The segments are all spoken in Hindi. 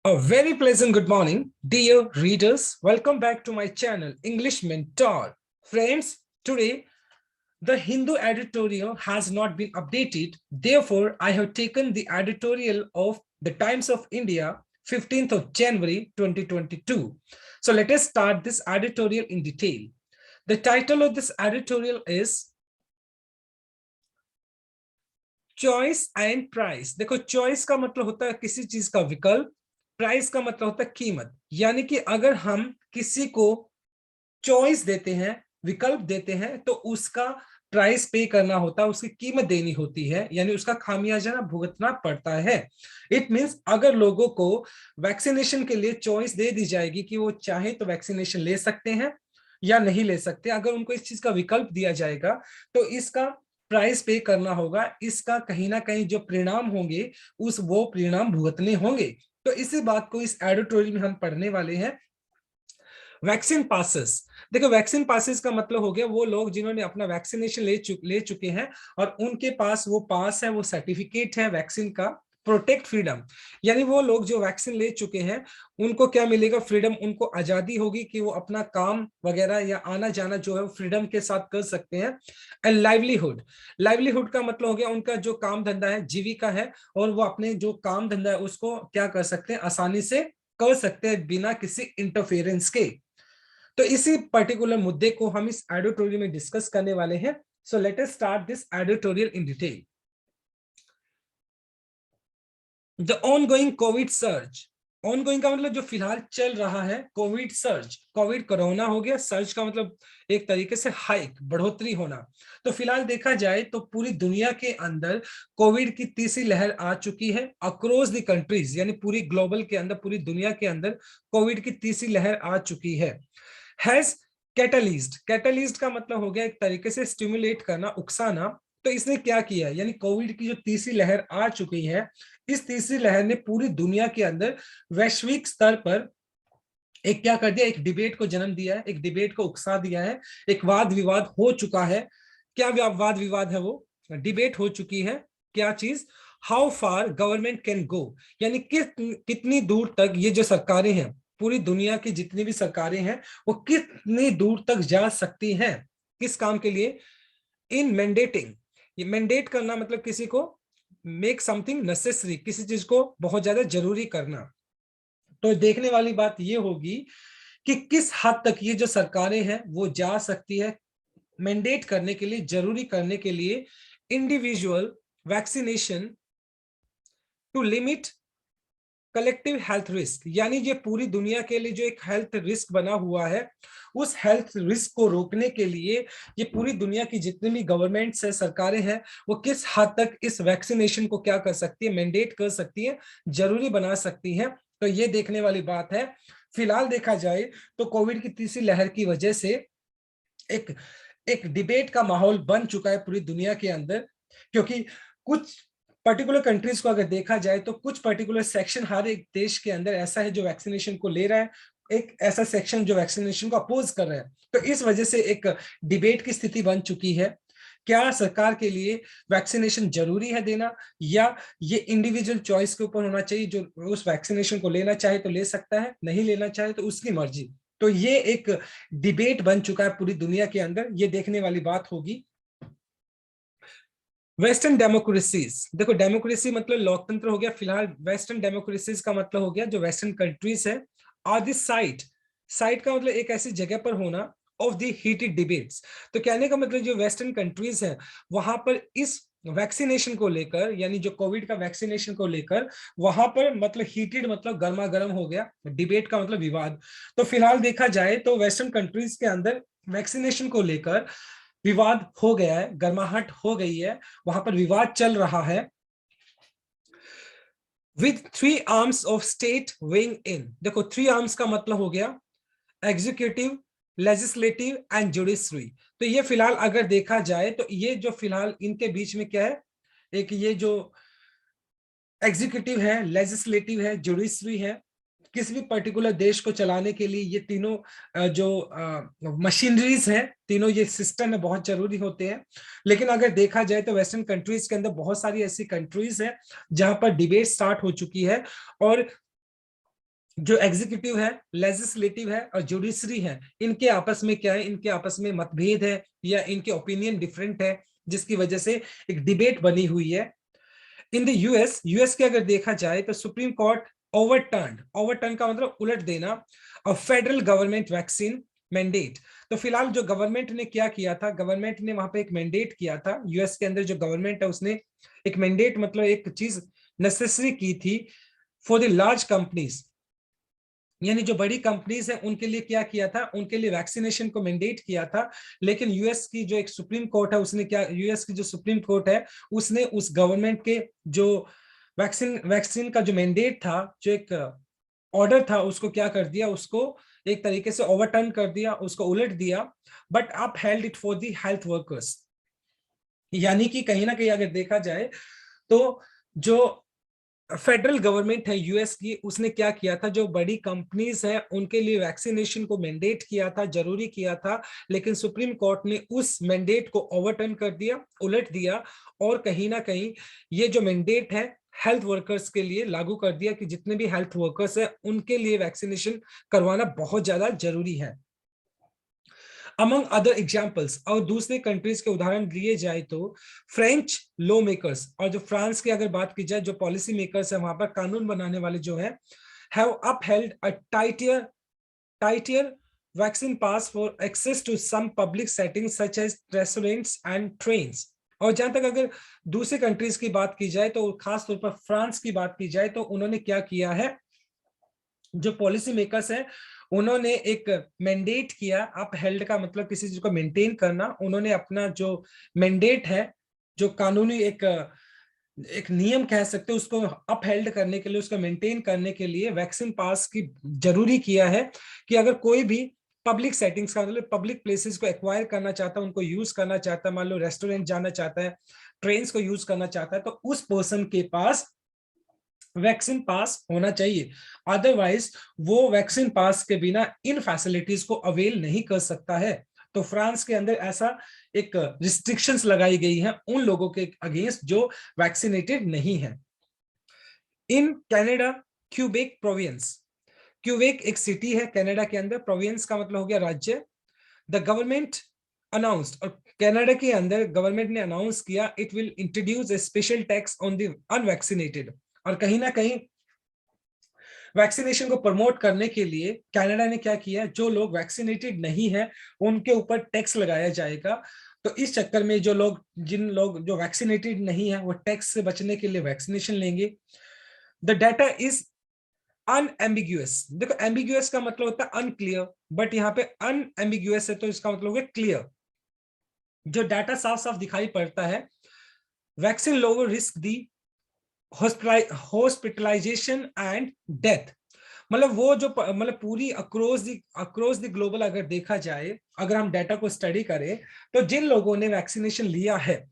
A very pleasant good morning, dear readers. Welcome back to my channel, English Mentor. Friends, today the Hindu editorial has not been updated. Therefore, I have taken the editorial of the Times of India, 15th of January 2022. So let us start this editorial in detail. The title of this editorial is choice and price. देखो, चॉइस का मतलब होता है किसी चीज का विकल्प, प्राइस का मतलब होता है कीमत। यानी कि अगर हम किसी को चॉइस देते हैं, विकल्प देते हैं, तो उसका प्राइस पे करना होता है, उसकी कीमत देनी होती है, यानी उसका खामियाजा भुगतना पड़ता है। इट मींस अगर लोगों को वैक्सीनेशन के लिए चॉइस दे दी जाएगी कि वो चाहे तो वैक्सीनेशन ले सकते हैं या नहीं ले सकते, अगर उनको इस चीज का विकल्प दिया जाएगा तो इसका प्राइस पे करना होगा, इसका कहीं ना कहीं जो परिणाम होंगे उस वो परिणाम भुगतने होंगे। तो इसी बात को इस एडिटोरियल में हम पढ़ने वाले हैं। Vaccine passes. देखो, वैक्सीन पासेस का मतलब हो गया वो लोग जिन्होंने अपना वैक्सीनेशन ले चुके हैं और उनके पास वो पास है, वो सर्टिफिकेट है वैक्सीन का, प्रोटेक्ट फ्रीडम। यानी वो लोग जो वैक्सीन ले चुके हैं उनको क्या मिलेगा? फ्रीडम, उनको आजादी होगी कि वो अपना काम वगैरह या आना जाना जो है फ्रीडम के साथ कर सकते हैं। And livelihood. लाइवलीहुड का मतलब हो गया उनका जो काम धंधा है, जीविका है, और वो अपने जो काम धंधा है उसको क्या कर सकते हैं? आसानी से कर सकते हैं बिना किसी इंटरफेरेंस के। तो इसी पर्टिकुलर मुद्दे को हम इस एडिटोरियल में डिस्कस करने वाले हैं। So let us start this editorial in detail. The ongoing Covid surge. Ongoing का मतलब जो फिलहाल चल रहा है, कोविड सर्ज, कोविड कोरोना हो गया, सर्ज का मतलब एक तरीके से हाइक, बढ़ोतरी होना। तो फिलहाल देखा जाए तो पूरी दुनिया के अंदर कोविड की तीसरी लहर आ चुकी है अक्रॉस द कंट्रीज, यानी पूरी ग्लोबल के अंदर, पूरी दुनिया के अंदर कोविड की तीसरी लहर आ चुकी है। हैज कैटलिज्ड। कैटलिज्ड का मतलब हो गया एक तरीके से स्टिमुलेट करना, उकसाना। तो इसने क्या किया, यानी कोविड की जो तीसरी लहर आ चुकी है, इस तीसरी लहर ने पूरी दुनिया के अंदर वैश्विक स्तर पर एक क्या कर दिया, एक डिबेट को जन्म दिया है, एक डिबेट को उकसा दिया है, एक वाद विवाद हो चुका है। क्या वाद विवाद है? वो डिबेट हो चुकी है। क्या चीज? How far government can go, यानी कितनी दूर तक ये जो सरकारें हैं, पूरी दुनिया की जितनी भी सरकारें हैं, वो कितनी दूर तक जा सकती हैं, किस काम के लिए? इन मैंडेटिंग। ये मैंडेट करना मतलब किसी को मेक समथिंग नेसेसरी, किसी चीज को बहुत ज्यादा जरूरी करना। तो देखने वाली बात ये होगी कि किस हद तक ये जो सरकारें हैं वो जा सकती है मैंडेट करने के लिए, जरूरी करने के लिए individual vaccination to limit collective health risk. यानी ये पूरी दुनिया के लिए जो एक हेल्थ रिस्क बना हुआ है, उस हेल्थ रिस्क को रोकने के लिए ये पूरी दुनिया की जितनी भी गवर्नमेंट्स है, सरकारें हैं, वो किस हद तक इस वैक्सीनेशन को क्या कर सकती है? मैंडेट कर सकती है, जरूरी बना सकती है। तो ये देखने वाली बात है। फिलहाल देखा जाए तो कोविड की तीसरी लहर की वजह से एक एक डिबेट का माहौल बन चुका है पूरी दुनिया के अंदर, क्योंकि कुछ पर्टिकुलर कंट्रीज को अगर देखा जाए तो कुछ पर्टिकुलर सेक्शन हर एक देश के अंदर ऐसा है जो वैक्सीनेशन को ले रहा है, एक ऐसा सेक्शन जो वैक्सीनेशन को अपोज कर रहा है। तो इस वजह से एक डिबेट की स्थिति बन चुकी है। क्या सरकार के लिए वैक्सीनेशन जरूरी है देना, या ये इंडिविजुअल चॉइस के ऊपर होना चाहिए? जो उस वैक्सीनेशन को लेना चाहे तो ले सकता है, नहीं लेना चाहे तो उसकी मर्जी। तो ये एक डिबेट बन चुका है पूरी दुनिया के अंदर, ये देखने वाली बात होगी। Western democracies. देखो, डेमोक्रेसी मतलब लोकतंत्र हो गया। फिलहाल वेस्टर्न डेमोक्रेसीज का मतलब हो गया जो वेस्टर्न कंट्रीज है, आर द साइट। साइट का मतलब एक ऐसी जगह पर होना ऑफ द हीटेड डिबेट्स। तो कहने का मतलब जो वेस्टर्न कंट्रीज है वहां पर इस वैक्सीनेशन को लेकर, यानी जो कोविड का वैक्सीनेशन को लेकर वहां पर मतलब हीटेड मतलब गर्मा गर्म हो गया, डिबेट का मतलब विवाद। तो फिलहाल देखा जाए तो वेस्टर्न कंट्रीज के अंदर वैक्सीनेशन को लेकर विवाद हो गया है, गर्माहट हो गई है, वहां पर विवाद चल रहा है। With three arms of state wing इन। देखो, थ्री आर्म्स का मतलब हो गया एग्जीक्यूटिव, लेजिस्लेटिव एंड जुडिशरी। तो ये फिलहाल अगर देखा जाए तो ये जो फिलहाल इनके बीच में क्या है, एक ये जो एग्जीक्यूटिव है, लेजिस्लेटिव है, जुडिशरी है, किसी भी पर्टिकुलर देश को चलाने के लिए ये तीनों जो मशीनरीज हैं, तीनों ये सिस्टम में बहुत जरूरी होते हैं। लेकिन अगर देखा जाए तो वेस्टर्न कंट्रीज के अंदर बहुत सारी ऐसी कंट्रीज हैं जहां पर डिबेट स्टार्ट हो चुकी है और जो एग्जीक्यूटिव है, लेजिस्लेटिव है और जुडिशरी है, इनके आपस में क्या है, इनके आपस में मतभेद है या इनके ओपिनियन डिफरेंट है, जिसकी वजह से एक डिबेट बनी हुई है। इन द यूएस के अगर देखा जाए तो सुप्रीम कोर्ट ओवरटर्न का मतलब उलट देना, और फेडरल गवर्नमेंट वैक्सीन मैंडेट। तो फिलहाल जो गवर्नमेंट ने क्या किया था, गवर्नमेंट ने वहां पे एक मैंडेट किया था, यूएस के अंदर जो गवर्नमेंट है उसने एक मैंडेट मतलब एक चीज नेसेसरी की थी फॉर द लार्ज कंपनीज, यानी जो बड़ी कंपनीज हैं उनके लिए क्या किया था, उनके लिए वैक्सीनेशन को मैंडेट किया था। लेकिन यूएस की जो एक सुप्रीम कोर्ट है उसने क्या, यूएस की जो सुप्रीम कोर्ट है उसने उस गवर्नमेंट के जो वैक्सीन वैक्सीन का जो मैंडेट था, जो एक ऑर्डर था, उसको क्या कर दिया, उसको एक तरीके से ओवरटर्न कर दिया, उसको उलट दिया, but up held it for the health workers. यानी कि कहीं ना कहीं अगर देखा जाए तो जो फेडरल गवर्नमेंट है यूएस की, उसने क्या किया था, जो बड़ी कंपनीज है उनके लिए वैक्सीनेशन को मैंडेट किया था, जरूरी किया था, लेकिन सुप्रीम कोर्ट ने उस मैंडेट को ओवरटर्न कर दिया, उलट दिया, और कहीं ना कहीं ये जो मैंडेट है हेल्थ वर्कर्स के लिए लागू कर दिया कि जितने भी हेल्थ वर्कर्स है उनके लिए वैक्सीनेशन करवाना बहुत ज्यादा जरूरी है। अमंग अदर एग्जाम्पल्स, और दूसरे कंट्रीज के उदाहरण लिए जाए तो फ्रेंच लॉ मेकर्स, और जो फ्रांस की अगर बात की जाए, जो पॉलिसी मेकर्स है वहां पर कानून बनाने वाले जो है, have upheld a tighter vaccine pass for access to some public settings such as restaurants and trains. और जहां तक अगर दूसरे कंट्रीज की बात की जाए तो खास तौर पर फ्रांस की बात की जाए तो उन्होंने क्या किया है, जो पॉलिसी मेकर्स हैं उन्होंने एक मैंडेट किया, अप हेल्ड का मतलब किसी चीज को मेंटेन करना, उन्होंने अपना जो मैंडेट है, जो कानूनी एक एक नियम कह सकते हैं, उसको अप हेल्ड करने के लिए, उसको मेंटेन करने के लिए वैक्सीन पास की जरूरी किया है कि अगर कोई भी पब्लिक सेटिंग्स का मतलब पब्लिक प्लेसेस को एक्वायर करना चाहता है, उनको यूज करना चाहता है, मान लो रेस्टोरेंट जाना चाहता है, ट्रेन को यूज करना चाहता है, तो उस पर्सन के पास वैक्सीन पास होना चाहिए, अदरवाइज वो वैक्सीन पास के बिना इन फैसिलिटीज को अवेल नहीं कर सकता है। तो फ्रांस के अंदर ऐसा एक रिस्ट्रिक्शंस लगाई गई हैं उन लोगों के अगेंस्ट जो वैक्सीनेटेड नहीं है। In Canada, Quebec province, Quebec एक सिटी है कनाडा के अंदर, प्रोविंस का मतलब हो गया राज्य। द गवर्नमेंट अनाउंस्ड, और कनाडा के अंदर गवर्नमेंट ने अनाउंस किया, it will introduce A special tax on the unvaccinated. और कहीं ना कहीं वैक्सीनेशन को प्रमोट करने के लिए कनाडा ने क्या किया, जो लोग वैक्सीनेटेड नहीं है उनके ऊपर टैक्स लगाया जाएगा। तो इस चक्कर में जो लोग, जिन लोग जो वैक्सीनेटेड नहीं है वो टैक्स से बचने के लिए वैक्सीनेशन लेंगे। The data is unambiguous. देखो एम्बिग्यूअस का मतलब होता है अनक्लियर, बट यहाँ पे अनएम्बिग्यूअस है तो इसका मतलब है क्लियर। जो डाटा साफ साफ दिखाई पड़ता है, vaccine lower risk the hospitalization and death. मतलब वो जो मतलब पूरी अक्रॉस द ग्लोबल अगर देखा जाए, अगर हम डाटा को स्टडी करें, तो जिन लोगों ने वैक्सीनेशन लिया है,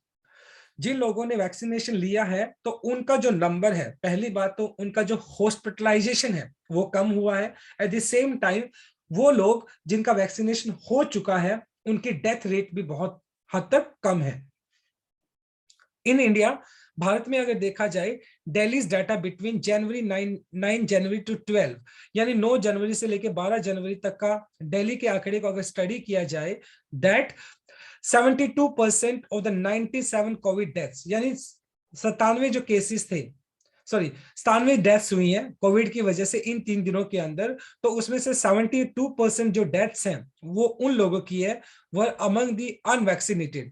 जिन लोगों ने वैक्सीनेशन लिया है तो उनका जो नंबर है, पहली बात तो उनका जो हॉस्पिटलाइजेशन है वो कम हुआ है। एट द सेम टाइम वो लोग जिनका वैक्सीनेशन हो चुका है उनकी डेथ रेट भी बहुत हद तक कम है। इन इंडिया, भारत में अगर देखा जाए, Delhi data between January 9 January to 12, यानी 9 जनवरी से लेकर 12 जनवरी तक का दिल्ली के आंकड़े को अगर स्टडी किया जाए, that 72% of the 97 Covid deaths, यानी 97 जो केसेस थे, सॉरी 97 डेथ्स हुई हैं कोविड की वजह से इन 3 दिनों के अंदर, तो उसमें से 72% जो डेथ्स हैं वो उन लोगों की है, वह अमंग दी अनवैक्सीनेटेड।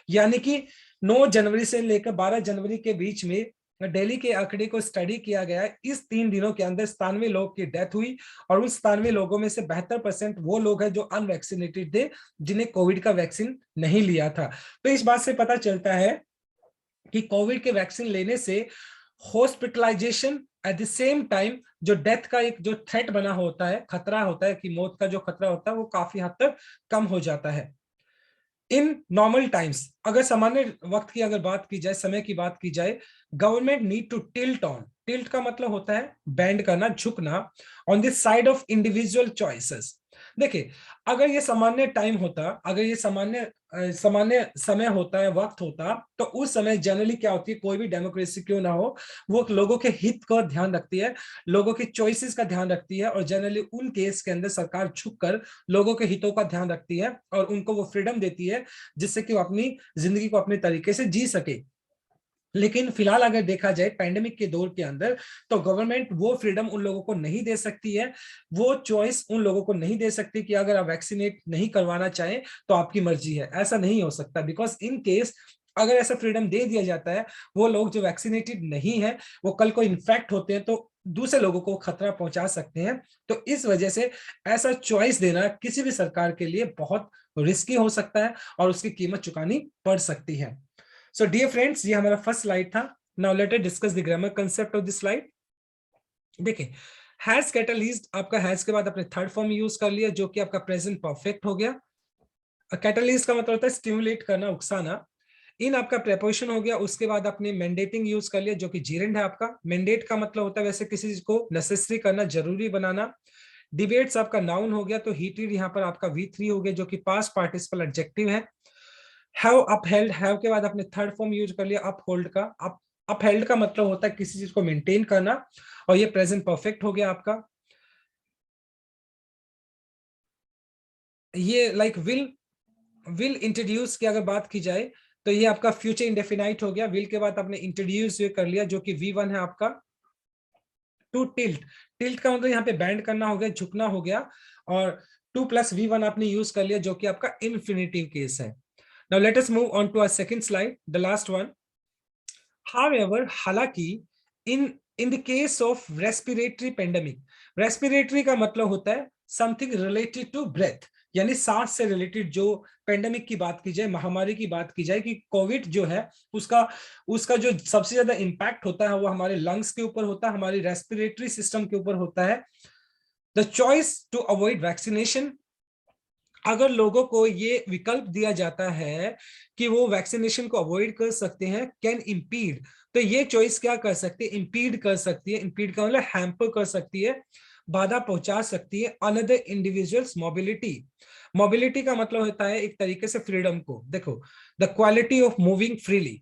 यानी कि 9 जनवरी से लेकर 12 जनवरी के बीच में दिल्ली के आंकड़े को स्टडी किया गया, इस 3 दिनों के अंदर 97 लोग की डेथ हुई, और उन 97 लोगों में से 72% वो लोग हैं जो अनवैक्सीनेटेड थे, जिन्हें कोविड का वैक्सीन नहीं लिया था। तो इस बात से पता चलता है कि कोविड के वैक्सीन लेने से hospitalization, at the same time जो डेथ का एक जो थ्रेट बना होता है, खतरा होता है कि मौत का जो खतरा होता है वो काफी हद तक कम हो जाता है। इन नॉर्मल टाइम्स, अगर सामान्य वक्त की अगर बात की जाए, समय की बात की जाए, गवर्नमेंट नीड टू टिल्ट का मतलब होता है बैंड करना, झुकना, on the side of individual choices. देखिए, अगर ये सामान्य टाइम होता, अगर ये सामान्य समय होता है, वक्त होता, तो उस समय जनरली क्या होती है, कोई भी डेमोक्रेसी क्यों ना हो, वो लोगों के हित का ध्यान रखती है, लोगों की चॉइसेस का ध्यान रखती है, और जनरली उन केस के अंदर सरकार झुककर लोगों के हितों का ध्यान रखती है और उनको वो फ्रीडम देती है जिससे कि वो अपनी जिंदगी को अपने तरीके से जी सके। लेकिन फिलहाल अगर देखा जाए पैंडेमिक के दौर के अंदर, तो गवर्नमेंट वो फ्रीडम उन लोगों को नहीं दे सकती है, वो चॉइस उन लोगों को नहीं दे सकती कि अगर आप वैक्सीनेट नहीं करवाना चाहें तो आपकी मर्जी है। ऐसा नहीं हो सकता, बिकॉज इन केस अगर ऐसा फ्रीडम दे दिया जाता है, वो लोग जो वैक्सीनेटेड नहीं है, वो कल को इन्फेक्ट होते हैं तो दूसरे लोगों को खतरा पहुंचा सकते हैं। तो इस वजह से ऐसा चॉइस देना किसी भी सरकार के लिए बहुत रिस्की हो सकता है और उसकी कीमत चुकानी पड़ सकती है। सो डियर फ्रेंड्स, ये हमारा फर्स्ट स्लाइड था। Now let us discuss the grammar concept of this slide. देखिए, हैज कैटलिस्ट, आपका हैज के बाद अपने थर्ड फॉर्म यूज कर लिया जो कि आपका प्रेजेंट परफेक्ट हो गया। कैटलिस्ट का मतलब होता है स्टिमुलेट करना, उकसाना। इन आपका प्रेपोजिशन हो गया, उसके बाद आपने मैंडेटिंग यूज कर लिया जो कि जीरेंड है आपका। मैंडेट का मतलब होता है वैसे किसी चीज को नेसेसरी करना, जरूरी बनाना। डिबेट्स आपका नाउन हो गया, तो हीटेड यहाँ पर आपका V3 हो गया जो कि पास्ट पार्टिसिपल एडजेक्टिव है। हैव अपहेल्ड, हैव के बाद आपने थर्ड फॉर्म यूज कर लिया अपहोल्ड का। अपहेल्ड का मतलब होता है किसी चीज को मेंटेन करना, और ये प्रेजेंट परफेक्ट हो गया आपका। ये लाइक विल इंट्रोड्यूस की अगर बात की जाए तो ये आपका फ्यूचर इंडेफिनाइट हो गया। विल के बाद आपने इंट्रोड्यूस कर लिया जो कि V1 है आपका। टू टिल्ट, टिल्ट का मतलब यहाँ पे बैंड करना हो गया, झुकना हो गया। और 2+V1 आपने यूज कर लिया जो कि आपका इन्फिनिटिव केस है। Now let us move on to our second slide, the last one. However, हालांकि in the case of respiratory pandemic, respiratory का मतलब होता है समथिंग रिलेटेड टू ब्रेथ, यानी सांस से रिलेटेड। जो पेंडेमिक की बात की जाए, महामारी की बात की जाए, कि कोविड जो है उसका उसका जो सबसे ज्यादा इंपैक्ट होता है वो हमारे लंग्स के ऊपर होता है, हमारी रेस्पिरेटरी सिस्टम के ऊपर होता है। The choice to avoid vaccination, अगर लोगों को ये विकल्प दिया जाता है कि वो वैक्सीनेशन को अवॉइड कर सकते हैं, कैन इम्पीड, तो ये चॉइस क्या कर सकती है, इम्पीड कर सकती है। इम्पीड का मतलब हैम्पर कर सकती है, बाधा पहुंचा सकती है अनदर इंडिविजुअल्स मोबिलिटी। मोबिलिटी का मतलब होता है एक तरीके से फ्रीडम को। देखो, the quality of moving freely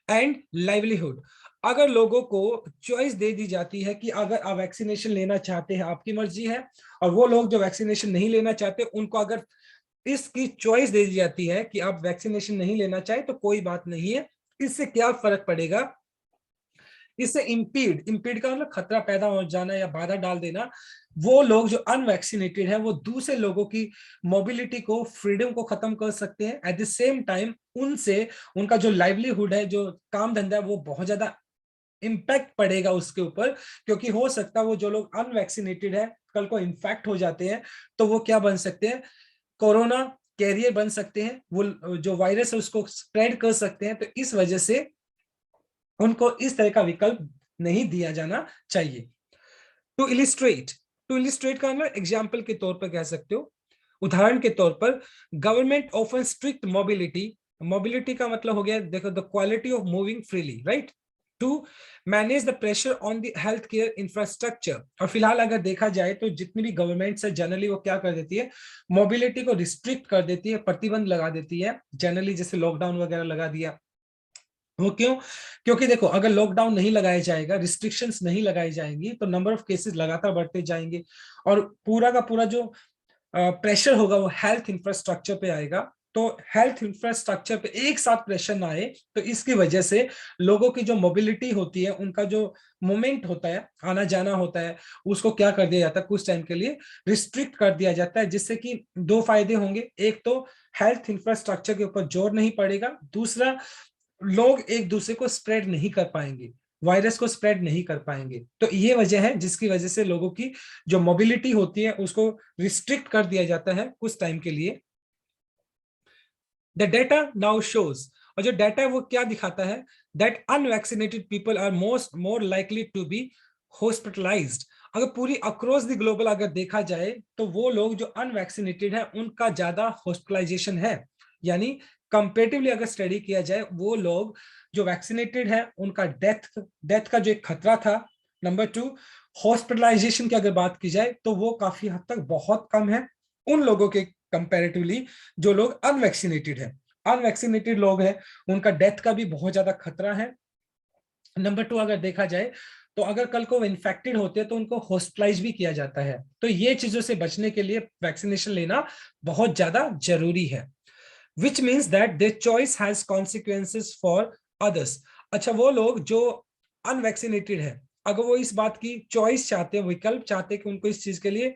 and livelihood, अगर लोगों को चॉइस दे दी जाती है कि अगर आप वैक्सीनेशन लेना चाहते हैं आपकी मर्जी है, और वो लोग जो वैक्सीनेशन नहीं लेना चाहते उनको अगर इसकी चॉइस दे दी जाती है कि आप वैक्सीनेशन नहीं लेना चाहे तो कोई बात नहीं है, इससे क्या फर्क पड़ेगा। इससे इम्पीड, इम्पीड का मतलब खतरा पैदा हो जाना या बाधा डाल देना। वो लोग जो अनवैक्सीनेटेड है वो दूसरे लोगों की मोबिलिटी को, फ्रीडम को खत्म कर सकते हैं। एट द सेम टाइम उनसे उनका जो लाइवलीहुड है, जो काम धंधा है, वो बहुत ज्यादा इम्पैक्ट पड़ेगा उसके ऊपर। क्योंकि हो सकता है वो जो लोग अनवैक्सीनेटेड है कल को इन्फेक्ट हो जाते हैं, तो वो क्या बन सकते हैं, कोरोना कैरियर बन सकते हैं, वो जो वायरस है उसको स्प्रेड कर सकते हैं। तो इस वजह से उनको इस तरह का विकल्प नहीं दिया जाना चाहिए। टू इलिस्ट्रेट, टू इलिस्ट्रेट का मतलब एग्जाम्पल के तौर पर कह सकते हो, उदाहरण के तौर पर, government often strict mobility, mobility का मतलब हो गया देखो the quality of moving freely, right. To manage the pressure on the health care infrastructure, और फिलहाल अगर देखा जाए तो जितनी भी गवर्नमेंट है जनरली वो क्या कर देती है, मोबिलिटी को रिस्ट्रिक्ट कर देती है, प्रतिबंध लगा देती है जनरली, जैसे लॉकडाउन वगैरह लगा दिया। वो क्यों, क्योंकि देखो अगर लॉकडाउन नहीं लगाया जाएगा, रिस्ट्रिक्शंस नहीं लगाई जाएंगी, तो नंबर ऑफ केसेस लगातार बढ़ते जाएंगे, और पूरा का पूरा जो प्रेशर होगा वो हेल्थ इंफ्रास्ट्रक्चर पे आएगा। तो हेल्थ इंफ्रास्ट्रक्चर पे एक साथ प्रेशर ना आए, तो इसकी वजह से लोगों की जो मोबिलिटी होती है, उनका जो मूवमेंट होता है, आना जाना होता है, उसको क्या कर दिया जाता है, कुछ टाइम के लिए रिस्ट्रिक्ट कर दिया जाता है, जिससे कि दो फायदे होंगे। एक तो हेल्थ इंफ्रास्ट्रक्चर के ऊपर जोर नहीं पड़ेगा, दूसरा लोग एक दूसरे को स्प्रेड नहीं कर पाएंगे, वायरस को स्प्रेड नहीं कर पाएंगे। तो ये वजह है जिसकी वजह से लोगों की जो मोबिलिटी होती है उसको रिस्ट्रिक्ट कर दिया जाता है कुछ टाइम के लिए। द डेटा नाउ शोज, और जो डाटा है वो क्या दिखाता है, that unvaccinated people are more likely to be hospitalized. अगर पूरी अक्रॉस द ग्लोबल अगर देखा जाए तो वो लोग जो अनवैक्सीनेटेड है उनका ज्यादा हॉस्पिटलाइजेशन है, यानी कंपेरेटिवली अगर स्टडी किया जाए, वो लोग जो वैक्सीनेटेड है उनका डेथ डेथ का जो एक खतरा था, नंबर टू हॉस्पिटलाइजेशन की अगर बात की जाए तो वो काफी हद तक बहुत कम है। उन लोगों के कंपैरेटिवली जो लोग अनवैक्सीनेटेड है। अनवैक्सीनेटेड लोग हैं उनका डेथ का भी बहुत ज्यादा खतरा है। नंबर 2, अगर देखा जाए तो अगर कल को इन्फेक्टेड होते हैं तो उनको हॉस्पिटलाइज भी किया जाता है। तो ये चीजों से बचने के लिए वैक्सीनेशन लेना बहुत ज्यादा जरूरी है। Which means that their choice has consequences for others. अच्छा, वो लोग जो अनवैक्सीनेटेड है, अगर वो इस बात की चॉइस चाहते हैं, विकल्प चाहते हैं कि उनको इस चीज के लिए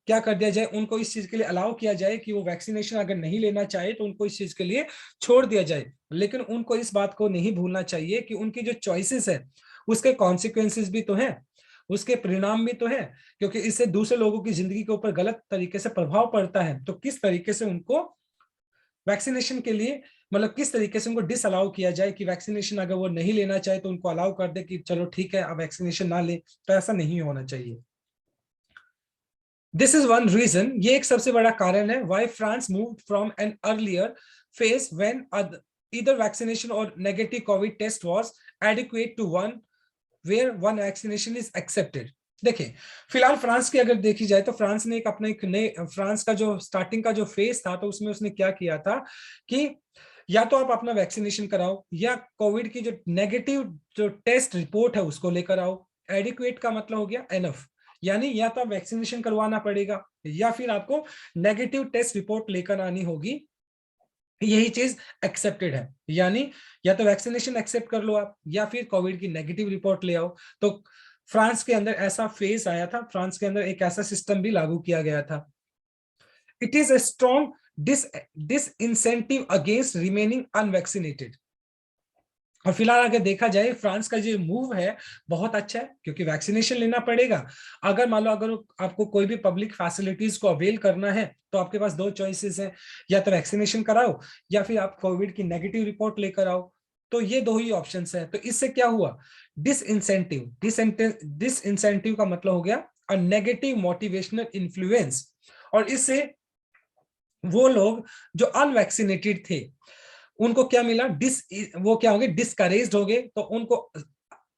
क्या कर दिया जाए, उनको इस चीज के लिए अलाउ किया जाए कि वो वैक्सीनेशन अगर नहीं लेना चाहे तो उनको इस चीज के लिए छोड़ दिया जाए। लेकिन उनको इस बात को नहीं भूलना चाहिए कि उनकी जो चॉइसेस है उसके कॉन्सिक्वेंसेस भी तो है, उसके परिणाम भी तो है, क्योंकि इससे दूसरे लोगों की जिंदगी के ऊपर गलत तरीके से प्रभाव पड़ता है। तो किस तरीके से उनको वैक्सीनेशन के लिए, मतलब किस तरीके से उनको डिस अलाउ किया जाए कि वैक्सीनेशन अगर वो नहीं लेना चाहे तो उनको अलाउ कर दे कि चलो ठीक है अब वैक्सीनेशन ना ले। तो ऐसा नहीं होना चाहिए। दिस इज वन रीजन, ये एक सबसे बड़ा कारण है why France moved from an earlier phase when either vaccination or negative covid test was adequate to one where one vaccination is accepted। देखिए, फिलहाल फ्रांस की अगर देखी जाए तो फ्रांस ने एक नए फ्रांस का जो स्टार्टिंग का जो फेज था तो उसमें उसने क्या किया था कि या तो आप अपना वैक्सीनेशन कराओ या कोविड की जो नेगेटिव जो टेस्ट रिपोर्ट है उसको लेकर आओ। एडिक्वेट का मतलब हो गया एनफ, यानी या तो आप वैक्सीनेशन करवाना पड़ेगा या फिर आपको नेगेटिव टेस्ट रिपोर्ट लेकर आनी होगी। यही चीज एक्सेप्टेड है, यानी या तो वैक्सीनेशन एक्सेप्ट कर लो आप या फिर कोविड की नेगेटिव रिपोर्ट ले आओ। तो फ्रांस के अंदर ऐसा फेज आया था, फ्रांस के अंदर एक ऐसा सिस्टम भी लागू किया गया था। It is a strong disincentive against remaining unvaccinated. और फिलहाल अगर देखा जाए फ्रांस का जो मूव है बहुत अच्छा है, क्योंकि वैक्सीनेशन लेना पड़ेगा। अगर मान लो अगर आपको कोई भी पब्लिक फैसिलिटीज को अवेल करना है तो आपके पास दो चॉइसेस हैं, या तो वैक्सीनेशन कराओ या फिर आप कोविड की नेगेटिव रिपोर्ट लेकर आओ। तो ये दो ही ऑप्शंस हैं। तो इससे क्या हुआ, डिसइंसेंटिव का मतलब हो गया अ नेगेटिव मोटिवेशनल इन्फ्लुएंस। और इससे वो लोग जो अनवैक्सीनेटेड थे उनको क्या मिला, वो क्या हो गए, डिस्करेज्ड हो गए। तो उनको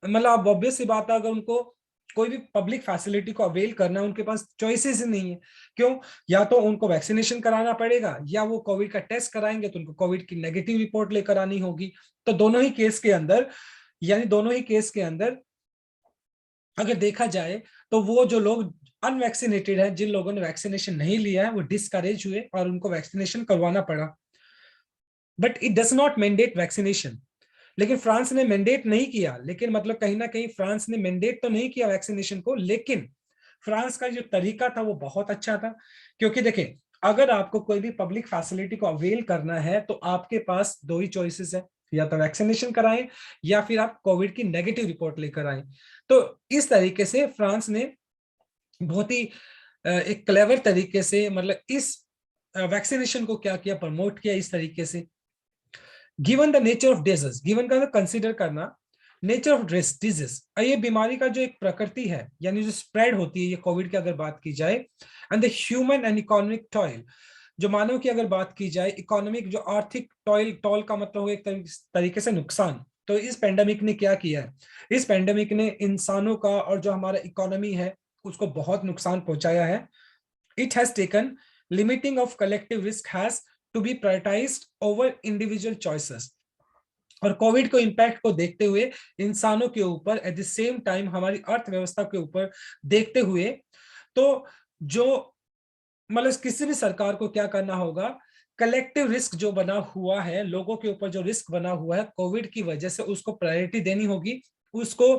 मतलब ऑब्वियस सी बात है, अगर उनको कोई भी पब्लिक फैसिलिटी को अवेल करना है उनके पास चॉइसेस ही नहीं है। क्यों, या तो उनको वैक्सीनेशन कराना पड़ेगा या वो कोविड का टेस्ट कराएंगे तो उनको कोविड की नेगेटिव रिपोर्ट लेकर आनी होगी। तो दोनों ही केस के अंदर, यानी दोनों ही केस के अंदर अगर देखा जाए तो वो जो लोग अनवैक्सीनेटेड है, जिन लोगों ने वैक्सीनेशन नहीं लिया है, वो डिस्करेज हुए और उनको वैक्सीनेशन करवाना पड़ा। But it does not mandate vaccination. लेकिन फ्रांस ने मैंडेट नहीं किया, लेकिन मतलब कहीं ना कहीं फ्रांस ने मैंडेट तो नहीं किया वैक्सीनेशन को, लेकिन फ्रांस का जो तरीका था वो बहुत अच्छा था। क्योंकि देखिए, अगर आपको कोई भी पब्लिक फैसिलिटी को अवेल करना है तो आपके पास दो ही चॉइसेस है, या तो वैक्सीनेशन कराएं या फिर आप कोविड की नेगेटिव रिपोर्ट लेकर आए। तो इस तरीके से फ्रांस ने बहुत ही एक क्लेवर तरीके से, मतलब इस वैक्सीनेशन को क्या किया, प्रमोट किया इस तरीके से। Given the nature of disease, given का कंसीडर करना नेचर ऑफ डिजीज, ये बीमारी का जो एक प्रकृति है, यानी जो स्प्रेड होती है, ये कोविड की अगर बात की जाए, and the human and economic toil, जो मानव की अगर बात की जाए, इकोनॉमिक जो आर्थिक टॉयल, टॉल का मतलब है एक तरीके से नुकसान। तो इस पेंडेमिक ने क्या किया है, इस पेंडेमिक ने इंसानों का और जो हमारा इकोनॉमी है उसको बहुत नुकसान पहुंचाया है। It has taken limiting of collective risk has to be prioritised over individual choices. और कोविड को इम्पैक्ट को देखते हुए इंसानों के ऊपर, एट द सेम टाइम हमारी अर्थव्यवस्था के ऊपर देखते हुए, तो जो मतलब किसी भी सरकार को क्या करना होगा, कलेक्टिव रिस्क जो बना हुआ है, लोगों के ऊपर जो रिस्क बना हुआ है कोविड की वजह से, उसको प्रायोरिटी देनी होगी, उसको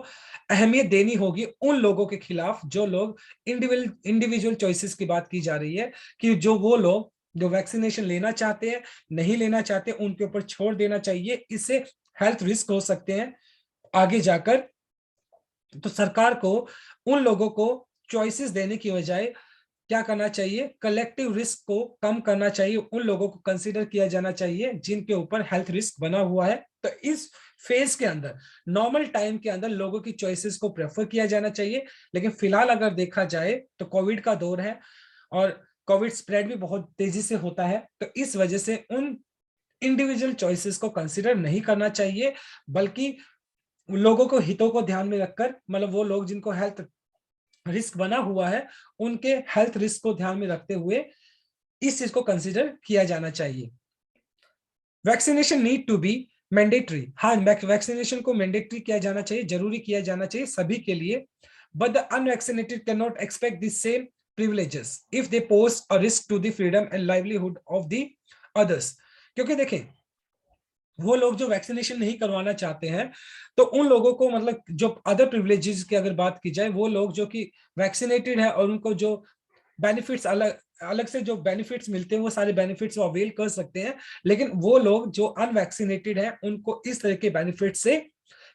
अहमियत देनी होगी उन लोगों के खिलाफ जो लोग इंडिविजुअल चॉइसेस की बात की जा रही है, कि जो वो लोग जो वैक्सीनेशन लेना चाहते हैं, नहीं लेना चाहते, उनके ऊपर छोड़ देना चाहिए। इससे हेल्थ रिस्क हो सकते हैं आगे जाकर। तो सरकार को उन लोगों को चॉइसेस देने की बजाय क्या करना चाहिए, कलेक्टिव रिस्क को कम करना चाहिए, उन लोगों को कंसीडर किया जाना चाहिए जिनके ऊपर हेल्थ रिस्क बना हुआ है। तो इस फेज के अंदर, नॉर्मल टाइम के अंदर लोगों की चॉइसेस को प्रेफर किया जाना चाहिए। लेकिन फिलहाल अगर देखा जाए तो कोविड का दौर है और कोविड स्प्रेड भी बहुत तेजी से होता है, तो इस वजह से उन इंडिविजुअल चॉइसेस को कंसीडर नहीं करना चाहिए, बल्कि लोगों को हितों को ध्यान में रखकर, मतलब वो लोग जिनको हेल्थ रिस्क बना हुआ है उनके हेल्थ रिस्क को ध्यान में रखते हुए इस चीज को कंसिडर किया जाना चाहिए। Vaccination need to be mandatory, हाँ वैक्सीनेशन को मैंडेटरी किया जाना चाहिए, जरूरी किया जाना चाहिए सभी के लिए। But the unvaccinated can not expect the same privileges if they pose a risk to the freedom and livelihood of the others। क्योंकि देखें, वो लोग जो वैक्सीनेशन नहीं करवाना चाहते हैं, तो उन लोगों को मतलब जो अदर प्रिविलेजेस की अगर बात की जाए, वो लोग जो कि वैक्सीनेटेड है और उनको जो बेनिफिट्स अलग अलग से जो बेनिफिट्स मिलते हैं वो सारे बेनिफिट्स वो अवेल कर सकते हैं, लेकिन वो लोग जो अनवैक्सीनेटेड हैं उनको इस तरह के बेनिफिट से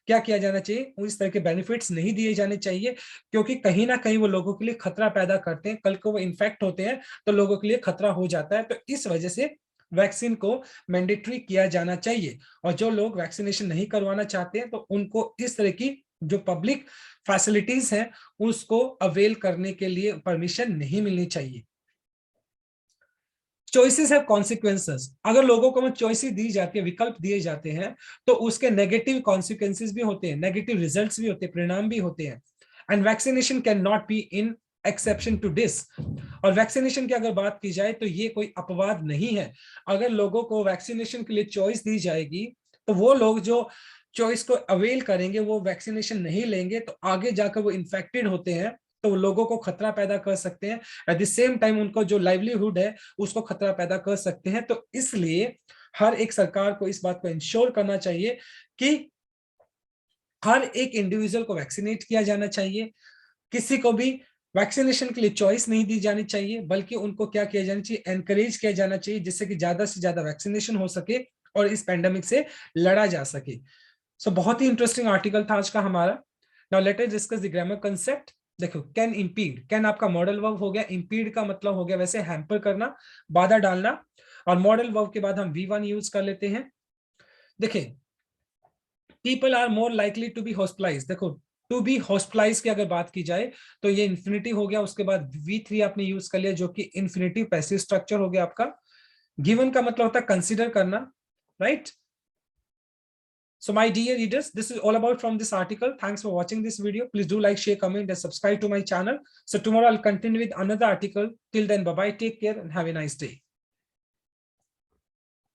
क्या किया जाना चाहिए, इस तरह के बेनिफिट्स नहीं दिए जाने चाहिए, क्योंकि कहीं ना कहीं वो लोगों के लिए खतरा पैदा करते हैं। कल को वो इन्फेक्ट होते हैं तो लोगों के लिए खतरा हो जाता है। तो इस वजह से वैक्सीन को मैंडेटरी किया जाना चाहिए, और जो लोग वैक्सीनेशन नहीं करवाना चाहते हैं तो उनको इस तरह की जो पब्लिक फैसिलिटीज हैं उसको अवेल करने के लिए परमिशन नहीं मिलनी चाहिए। चॉइसेस हैव कॉन्सिक्वेंसेस, अगर लोगों को चॉइसेस दी जाती है, विकल्प दिए जाते हैं, तो उसके नेगेटिव कॉन्सिक्वेंसेस भी होते हैं, नेगेटिव रिजल्ट्स भी होते हैं, परिणाम भी होते हैं। And vaccination can not be in exception to this. और वैक्सीनेशन की अगर बात की जाए तो ये कोई अपवाद नहीं है। अगर लोगों को वैक्सीनेशन के लिए चॉइस दी जाएगी तो वो लोग जो चॉइस को अवेल करेंगे, वो वैक्सीनेशन नहीं लेंगे तो आगे जाकर वो इन्फेक्टेड होते हैं, तो लोगों को खतरा पैदा कर सकते हैं। एट द सेम टाइम उनको जो लाइवलीहुड है उसको खतरा पैदा कर सकते हैं। तो इसलिए हर एक सरकार को इस बात को इंश्योर करना चाहिए कि हर एक इंडिविजुअल को वैक्सीनेट किया जाना चाहिए। किसी को भी वैक्सीनेशन के लिए चॉइस नहीं दी जानी चाहिए, बल्कि उनको क्या किया जाना चाहिए, एनकरेज किया जाना चाहिए, जिससे कि ज्यादा से ज्यादा वैक्सीनेशन हो सके और इस पैंडेमिक से लड़ा जा सके। सो बहुत ही इंटरेस्टिंग आर्टिकल था आज का हमारा। Now let us discuss the grammar concept. देखो, कैन इंपीड, कैन आपका मॉडल वर्ब हो गया, इंपीड का मतलब हो गया वैसे हैम्पर करना, बाधा डालना, और मॉडल वर्ब के बाद हम V1 यूज कर लेते हैं। देखिए, people are more likely to be hospitalise, देखो टू बी हॉस्पिटलाइज की अगर बात की जाए तो ये इन्फिनिटिव हो गया, उसके बाद V3 आपने यूज कर लिया जो कि इन्फिनिटिव पैसिव स्ट्रक्चर हो गया आपका। गिवन का मतलब होता है कंसिडर करना, right. So my dear readers, this is all about from this article. Thanks for watching this video. Please do like, share, comment, and subscribe to my channel. So tomorrow I'll continue with another article. Till then, bye-bye, take care, and have a nice day.